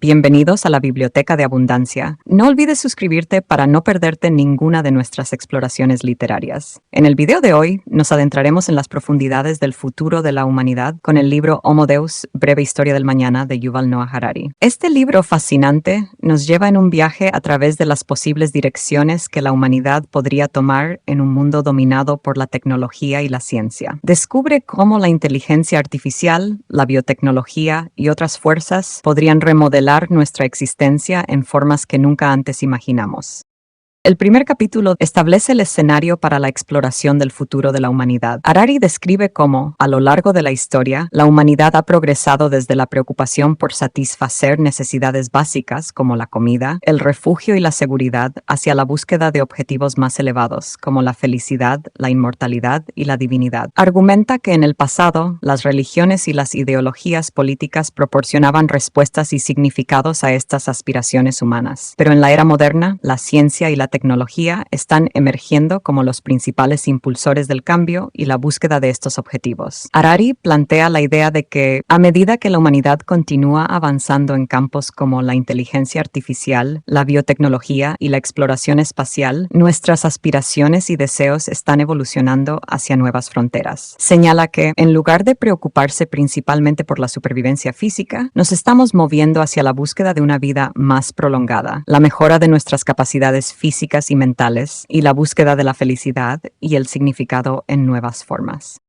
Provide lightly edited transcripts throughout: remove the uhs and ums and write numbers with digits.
Bienvenidos a la Biblioteca de Abundancia. No olvides suscribirte para no perderte ninguna de nuestras exploraciones literarias. En el video de hoy nos adentraremos en las profundidades del futuro de la humanidad con el libro Homo Deus, Breve Historia del Mañana de Yuval Noah Harari. Este libro fascinante nos lleva en un viaje a través de las posibles direcciones que la humanidad podría tomar en un mundo dominado por la tecnología y la ciencia. Descubre cómo la inteligencia artificial, la biotecnología y otras fuerzas podrían remodelar nuestra existencia en formas que nunca antes imaginamos. El primer capítulo establece el escenario para la exploración del futuro de la humanidad. Harari describe cómo, a lo largo de la historia, la humanidad ha progresado desde la preocupación por satisfacer necesidades básicas como la comida, el refugio y la seguridad, hacia la búsqueda de objetivos más elevados como la felicidad, la inmortalidad y la divinidad. Argumenta que en el pasado, las religiones y las ideologías políticas proporcionaban respuestas y significados a estas aspiraciones humanas. Pero en la era moderna, la ciencia y la tecnología están emergiendo como los principales impulsores del cambio y la búsqueda de estos objetivos. Harari plantea la idea de que, a medida que la humanidad continúa avanzando en campos como la inteligencia artificial, la biotecnología y la exploración espacial, nuestras aspiraciones y deseos están evolucionando hacia nuevas fronteras. Señala que, en lugar de preocuparse principalmente por la supervivencia física, nos estamos moviendo hacia la búsqueda de una vida más prolongada, la mejora de nuestras capacidades físicas y mentales, y la búsqueda de la felicidad y el significado en nuevas formas.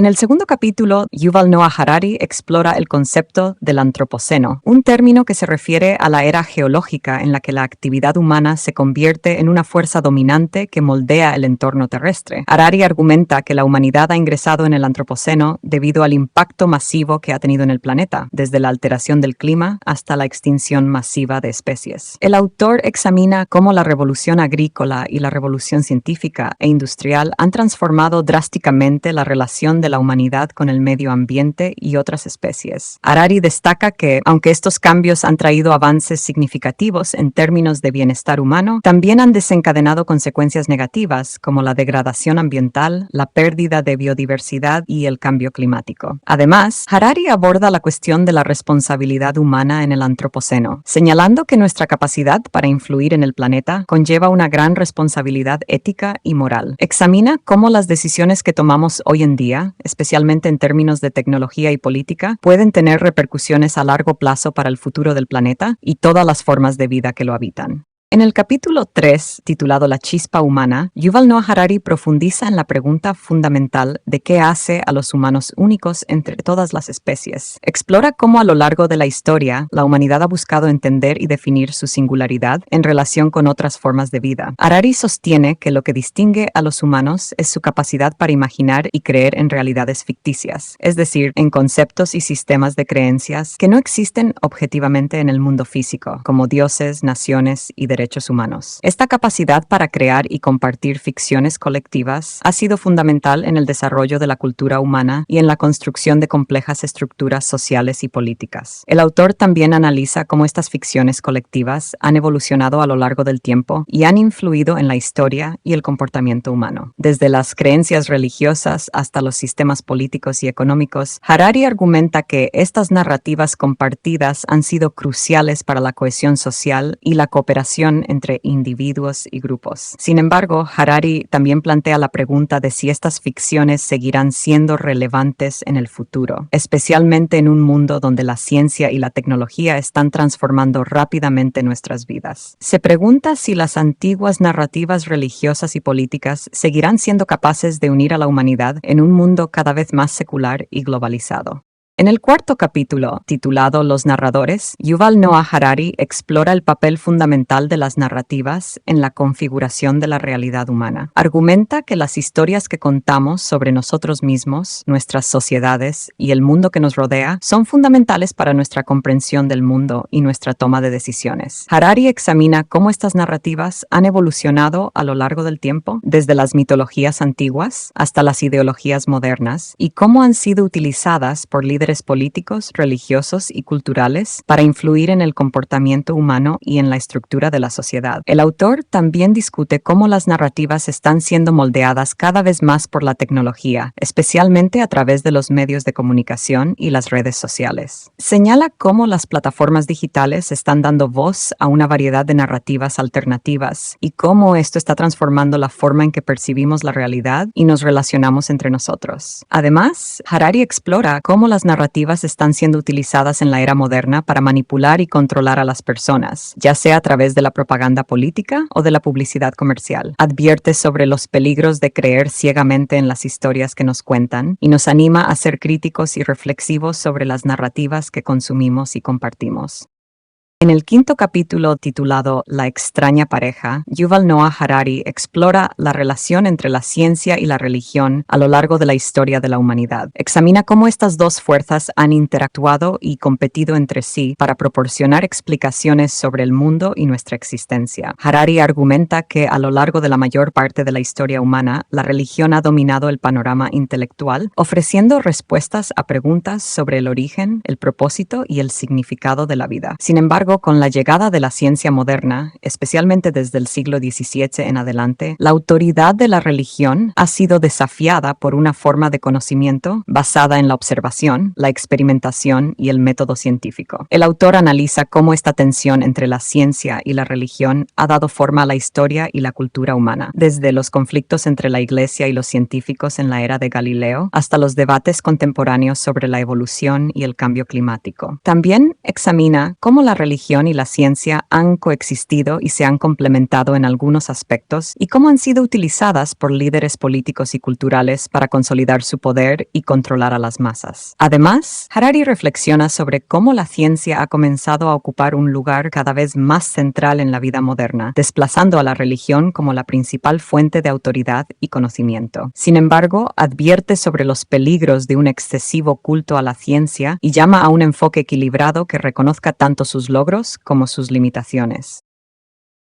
En el segundo capítulo, Yuval Noah Harari explora el concepto del antropoceno, un término que se refiere a la era geológica en la que la actividad humana se convierte en una fuerza dominante que moldea el entorno terrestre. Harari argumenta que la humanidad ha ingresado en el antropoceno debido al impacto masivo que ha tenido en el planeta, desde la alteración del clima hasta la extinción masiva de especies. El autor examina cómo la revolución agrícola y la revolución científica e industrial han transformado drásticamente la relación de la humanidad con el medio ambiente y otras especies. Harari destaca que, aunque estos cambios han traído avances significativos en términos de bienestar humano, también han desencadenado consecuencias negativas como la degradación ambiental, la pérdida de biodiversidad y el cambio climático. Además, Harari aborda la cuestión de la responsabilidad humana en el antropoceno, señalando que nuestra capacidad para influir en el planeta conlleva una gran responsabilidad ética y moral. Examina cómo las decisiones que tomamos hoy en día, especialmente en términos de tecnología y política, pueden tener repercusiones a largo plazo para el futuro del planeta y todas las formas de vida que lo habitan. En el capítulo 3, titulado La chispa humana, Yuval Noah Harari profundiza en la pregunta fundamental de qué hace a los humanos únicos entre todas las especies. Explora cómo a lo largo de la historia, la humanidad ha buscado entender y definir su singularidad en relación con otras formas de vida. Harari sostiene que lo que distingue a los humanos es su capacidad para imaginar y creer en realidades ficticias, es decir, en conceptos y sistemas de creencias que no existen objetivamente en el mundo físico, como dioses, naciones y derechos humanos. Esta capacidad para crear y compartir ficciones colectivas ha sido fundamental en el desarrollo de la cultura humana y en la construcción de complejas estructuras sociales y políticas. El autor también analiza cómo estas ficciones colectivas han evolucionado a lo largo del tiempo y han influido en la historia y el comportamiento humano. Desde las creencias religiosas hasta los sistemas políticos y económicos, Harari argumenta que estas narrativas compartidas han sido cruciales para la cohesión social y la cooperación entre individuos y grupos. Sin embargo, Harari también plantea la pregunta de si estas ficciones seguirán siendo relevantes en el futuro, especialmente en un mundo donde la ciencia y la tecnología están transformando rápidamente nuestras vidas. Se pregunta si las antiguas narrativas religiosas y políticas seguirán siendo capaces de unir a la humanidad en un mundo cada vez más secular y globalizado. En el cuarto capítulo, titulado Los narradores, Yuval Noah Harari explora el papel fundamental de las narrativas en la configuración de la realidad humana. Argumenta que las historias que contamos sobre nosotros mismos, nuestras sociedades y el mundo que nos rodea son fundamentales para nuestra comprensión del mundo y nuestra toma de decisiones. Harari examina cómo estas narrativas han evolucionado a lo largo del tiempo, desde las mitologías antiguas hasta las ideologías modernas, y cómo han sido utilizadas por líderes líderes políticos, religiosos y culturales para influir en el comportamiento humano y en la estructura de la sociedad. El autor también discute cómo las narrativas están siendo moldeadas cada vez más por la tecnología, especialmente a través de los medios de comunicación y las redes sociales. Señala cómo las plataformas digitales están dando voz a una variedad de narrativas alternativas y cómo esto está transformando la forma en que percibimos la realidad y nos relacionamos entre nosotros. Además, Harari explora cómo las narrativas están siendo utilizadas en la era moderna para manipular y controlar a las personas, ya sea a través de la propaganda política o de la publicidad comercial. Advierte sobre los peligros de creer ciegamente en las historias que nos cuentan y nos anima a ser críticos y reflexivos sobre las narrativas que consumimos y compartimos. En el quinto capítulo titulado La extraña pareja, Yuval Noah Harari explora la relación entre la ciencia y la religión a lo largo de la historia de la humanidad. Examina cómo estas dos fuerzas han interactuado y competido entre sí para proporcionar explicaciones sobre el mundo y nuestra existencia. Harari argumenta que a lo largo de la mayor parte de la historia humana, la religión ha dominado el panorama intelectual, ofreciendo respuestas a preguntas sobre el origen, el propósito y el significado de la vida. Sin embargo, con la llegada de la ciencia moderna, especialmente desde el siglo XVII en adelante, la autoridad de la religión ha sido desafiada por una forma de conocimiento basada en la observación, la experimentación y el método científico. El autor analiza cómo esta tensión entre la ciencia y la religión ha dado forma a la historia y la cultura humana, desde los conflictos entre la Iglesia y los científicos en la era de Galileo hasta los debates contemporáneos sobre la evolución y el cambio climático. También examina cómo la religión y la ciencia han coexistido y se han complementado en algunos aspectos y cómo han sido utilizadas por líderes políticos y culturales para consolidar su poder y controlar a las masas. Además, Harari reflexiona sobre cómo la ciencia ha comenzado a ocupar un lugar cada vez más central en la vida moderna, desplazando a la religión como la principal fuente de autoridad y conocimiento. Sin embargo, advierte sobre los peligros de un excesivo culto a la ciencia y llama a un enfoque equilibrado que reconozca tanto sus logros como sus limitaciones.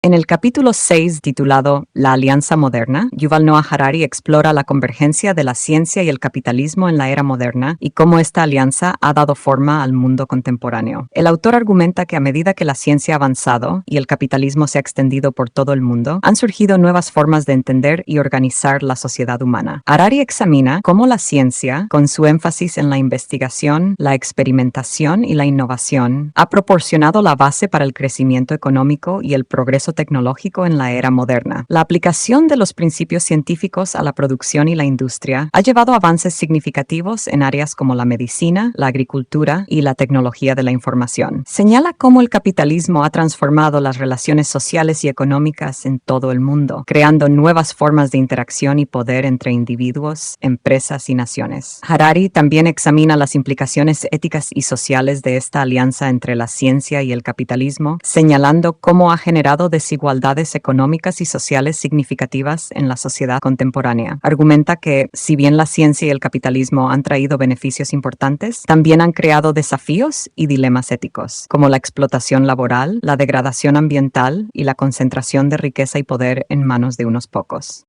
En el capítulo 6, titulado La Alianza Moderna, Yuval Noah Harari explora la convergencia de la ciencia y el capitalismo en la era moderna y cómo esta alianza ha dado forma al mundo contemporáneo. El autor argumenta que a medida que la ciencia ha avanzado y el capitalismo se ha extendido por todo el mundo, han surgido nuevas formas de entender y organizar la sociedad humana. Harari examina cómo la ciencia, con su énfasis en la investigación, la experimentación y la innovación, ha proporcionado la base para el crecimiento económico y el progreso tecnológico en la era moderna. La aplicación de los principios científicos a la producción y la industria ha llevado a avances significativos en áreas como la medicina, la agricultura y la tecnología de la información. Señala cómo el capitalismo ha transformado las relaciones sociales y económicas en todo el mundo, creando nuevas formas de interacción y poder entre individuos, empresas y naciones. Harari también examina las implicaciones éticas y sociales de esta alianza entre la ciencia y el capitalismo, señalando cómo ha generado desigualdades económicas y sociales significativas en la sociedad contemporánea. Argumenta que, si bien la ciencia y el capitalismo han traído beneficios importantes, también han creado desafíos y dilemas éticos, como la explotación laboral, la degradación ambiental y la concentración de riqueza y poder en manos de unos pocos.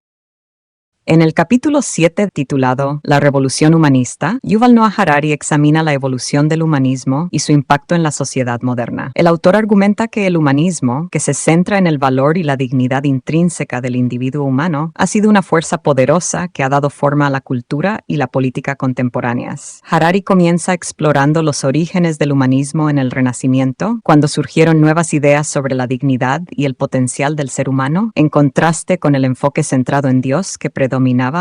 En el capítulo 7, titulado La Revolución Humanista, Yuval Noah Harari examina la evolución del humanismo y su impacto en la sociedad moderna. El autor argumenta que el humanismo, que se centra en el valor y la dignidad intrínseca del individuo humano, ha sido una fuerza poderosa que ha dado forma a la cultura y la política contemporáneas. Harari comienza explorando los orígenes del humanismo en el Renacimiento, cuando surgieron nuevas ideas sobre la dignidad y el potencial del ser humano, en contraste con el enfoque centrado en Dios que predominaba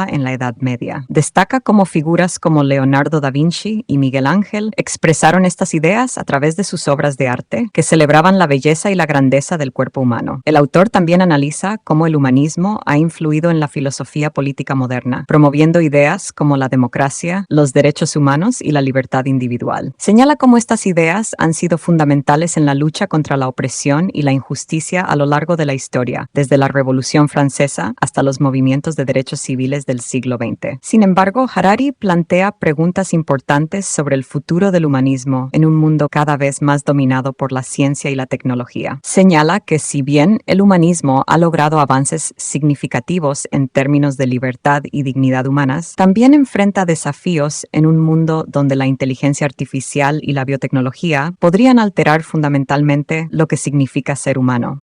en la Edad Media. Destaca cómo figuras como Leonardo da Vinci y Miguel Ángel expresaron estas ideas a través de sus obras de arte, que celebraban la belleza y la grandeza del cuerpo humano. El autor también analiza cómo el humanismo ha influido en la filosofía política moderna, promoviendo ideas como la democracia, los derechos humanos y la libertad individual. Señala cómo estas ideas han sido fundamentales en la lucha contra la opresión y la injusticia a lo largo de la historia, desde la Revolución Francesa hasta los movimientos de derechos derechos civiles del siglo XX. Sin embargo, Harari plantea preguntas importantes sobre el futuro del humanismo en un mundo cada vez más dominado por la ciencia y la tecnología. Señala que si bien el humanismo ha logrado avances significativos en términos de libertad y dignidad humanas, también enfrenta desafíos en un mundo donde la inteligencia artificial y la biotecnología podrían alterar fundamentalmente lo que significa ser humano.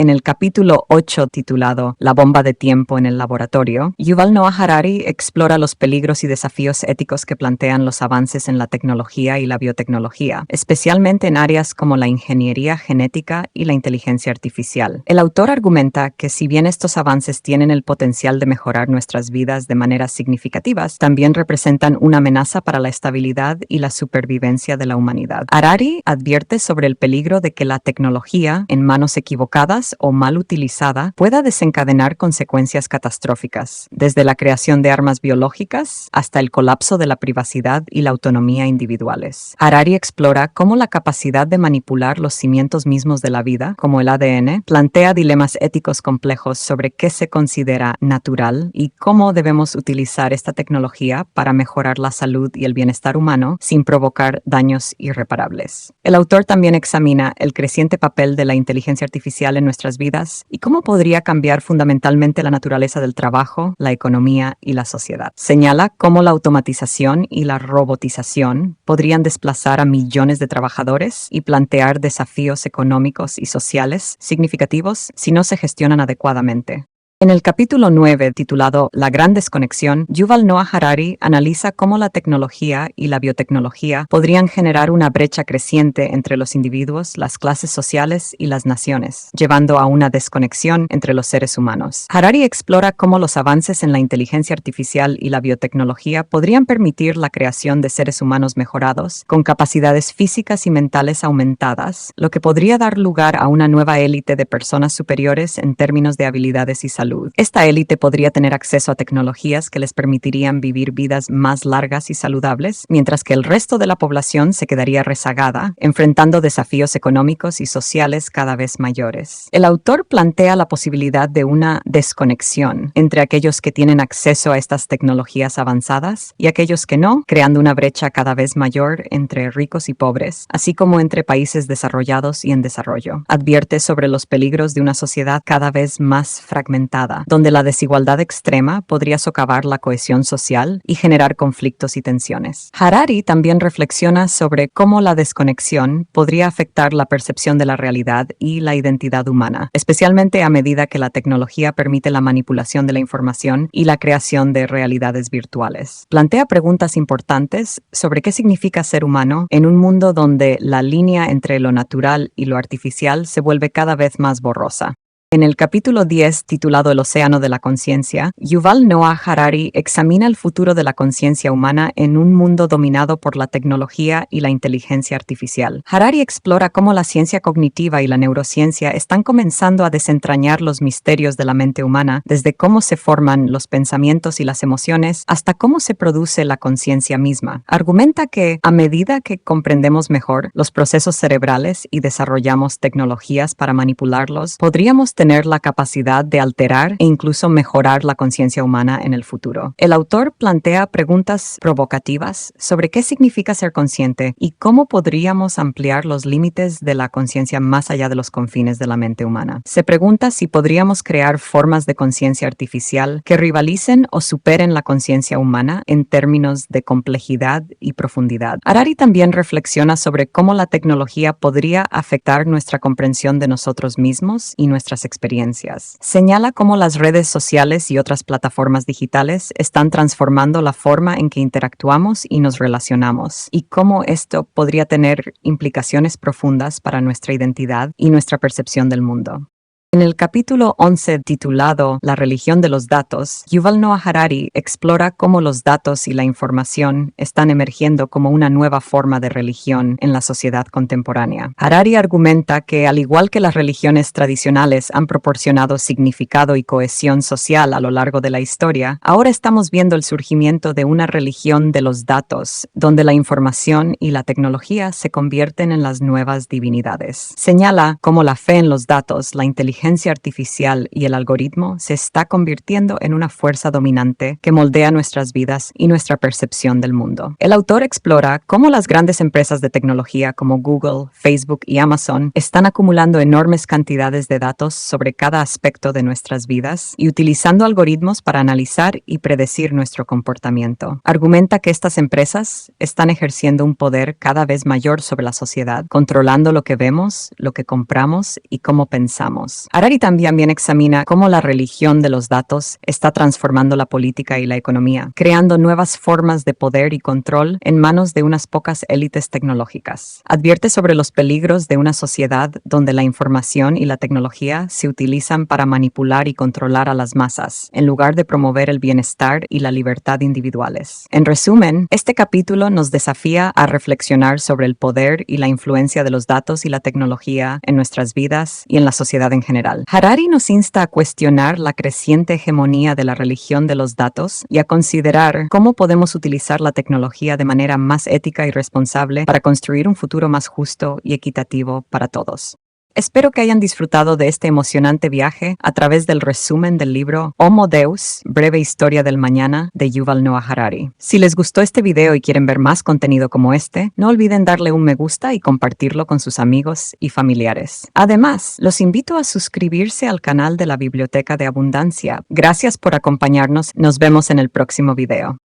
En el capítulo 8 titulado La bomba de tiempo en el laboratorio, Yuval Noah Harari explora los peligros y desafíos éticos que plantean los avances en la tecnología y la biotecnología, especialmente en áreas como la ingeniería genética y la inteligencia artificial. El autor argumenta que si bien estos avances tienen el potencial de mejorar nuestras vidas de maneras significativas, también representan una amenaza para la estabilidad y la supervivencia de la humanidad. Harari advierte sobre el peligro de que la tecnología, en manos equivocadas o mal utilizada, pueda desencadenar consecuencias catastróficas, desde la creación de armas biológicas hasta el colapso de la privacidad y la autonomía individuales. Harari explora cómo la capacidad de manipular los cimientos mismos de la vida, como el ADN, plantea dilemas éticos complejos sobre qué se considera natural y cómo debemos utilizar esta tecnología para mejorar la salud y el bienestar humano sin provocar daños irreparables. El autor también examina el creciente papel de la inteligencia artificial en nuestras vidas y cómo podría cambiar fundamentalmente la naturaleza del trabajo, la economía y la sociedad. Señala cómo la automatización y la robotización podrían desplazar a millones de trabajadores y plantear desafíos económicos y sociales significativos si no se gestionan adecuadamente. En el capítulo 9, titulado La gran desconexión, Yuval Noah Harari analiza cómo la tecnología y la biotecnología podrían generar una brecha creciente entre los individuos, las clases sociales y las naciones, llevando a una desconexión entre los seres humanos. Harari explora cómo los avances en la inteligencia artificial y la biotecnología podrían permitir la creación de seres humanos mejorados, con capacidades físicas y mentales aumentadas, lo que podría dar lugar a una nueva élite de personas superiores en términos de habilidades y salud. Esta élite podría tener acceso a tecnologías que les permitirían vivir vidas más largas y saludables, mientras que el resto de la población se quedaría rezagada, enfrentando desafíos económicos y sociales cada vez mayores. El autor plantea la posibilidad de una desconexión entre aquellos que tienen acceso a estas tecnologías avanzadas y aquellos que no, creando una brecha cada vez mayor entre ricos y pobres, así como entre países desarrollados y en desarrollo. Advierte sobre los peligros de una sociedad cada vez más fragmentada, donde la desigualdad extrema podría socavar la cohesión social y generar conflictos y tensiones. Harari también reflexiona sobre cómo la desconexión podría afectar la percepción de la realidad y la identidad humana, especialmente a medida que la tecnología permite la manipulación de la información y la creación de realidades virtuales. Plantea preguntas importantes sobre qué significa ser humano en un mundo donde la línea entre lo natural y lo artificial se vuelve cada vez más borrosa. En el capítulo 10, titulado El océano de la conciencia, Yuval Noah Harari examina el futuro de la conciencia humana en un mundo dominado por la tecnología y la inteligencia artificial. Harari explora cómo la ciencia cognitiva y la neurociencia están comenzando a desentrañar los misterios de la mente humana, desde cómo se forman los pensamientos y las emociones hasta cómo se produce la conciencia misma. Argumenta que, a medida que comprendemos mejor los procesos cerebrales y desarrollamos tecnologías para manipularlos, podríamos tener la capacidad de alterar e incluso mejorar la conciencia humana en el futuro. El autor plantea preguntas provocativas sobre qué significa ser consciente y cómo podríamos ampliar los límites de la conciencia más allá de los confines de la mente humana. Se pregunta si podríamos crear formas de conciencia artificial que rivalicen o superen la conciencia humana en términos de complejidad y profundidad. Harari también reflexiona sobre cómo la tecnología podría afectar nuestra comprensión de nosotros mismos y nuestras experiencias. Señala cómo las redes sociales y otras plataformas digitales están transformando la forma en que interactuamos y nos relacionamos, y cómo esto podría tener implicaciones profundas para nuestra identidad y nuestra percepción del mundo. En el capítulo 11 titulado La religión de los datos, Yuval Noah Harari explora cómo los datos y la información están emergiendo como una nueva forma de religión en la sociedad contemporánea. Harari argumenta que, al igual que las religiones tradicionales han proporcionado significado y cohesión social a lo largo de la historia, ahora estamos viendo el surgimiento de una religión de los datos, donde la información y la tecnología se convierten en las nuevas divinidades. Señala cómo la fe en los datos, la inteligencia inteligencia artificial y el algoritmo se está convirtiendo en una fuerza dominante que moldea nuestras vidas y nuestra percepción del mundo. El autor explora cómo las grandes empresas de tecnología como Google, Facebook y Amazon están acumulando enormes cantidades de datos sobre cada aspecto de nuestras vidas y utilizando algoritmos para analizar y predecir nuestro comportamiento. Argumenta que estas empresas están ejerciendo un poder cada vez mayor sobre la sociedad, controlando lo que vemos, lo que compramos y cómo pensamos. Harari también examina cómo la religión de los datos está transformando la política y la economía, creando nuevas formas de poder y control en manos de unas pocas élites tecnológicas. Advierte sobre los peligros de una sociedad donde la información y la tecnología se utilizan para manipular y controlar a las masas, en lugar de promover el bienestar y la libertad individuales. En resumen, este capítulo nos desafía a reflexionar sobre el poder y la influencia de los datos y la tecnología en nuestras vidas y en la sociedad en general. Harari nos insta a cuestionar la creciente hegemonía de la religión de los datos y a considerar cómo podemos utilizar la tecnología de manera más ética y responsable para construir un futuro más justo y equitativo para todos. Espero que hayan disfrutado de este emocionante viaje a través del resumen del libro Homo Deus, Breve Historia del Mañana de Yuval Noah Harari. Si les gustó este video y quieren ver más contenido como este, no olviden darle un me gusta y compartirlo con sus amigos y familiares. Además, los invito a suscribirse al canal de la Biblioteca de Abundancia. Gracias por acompañarnos. Nos vemos en el próximo video.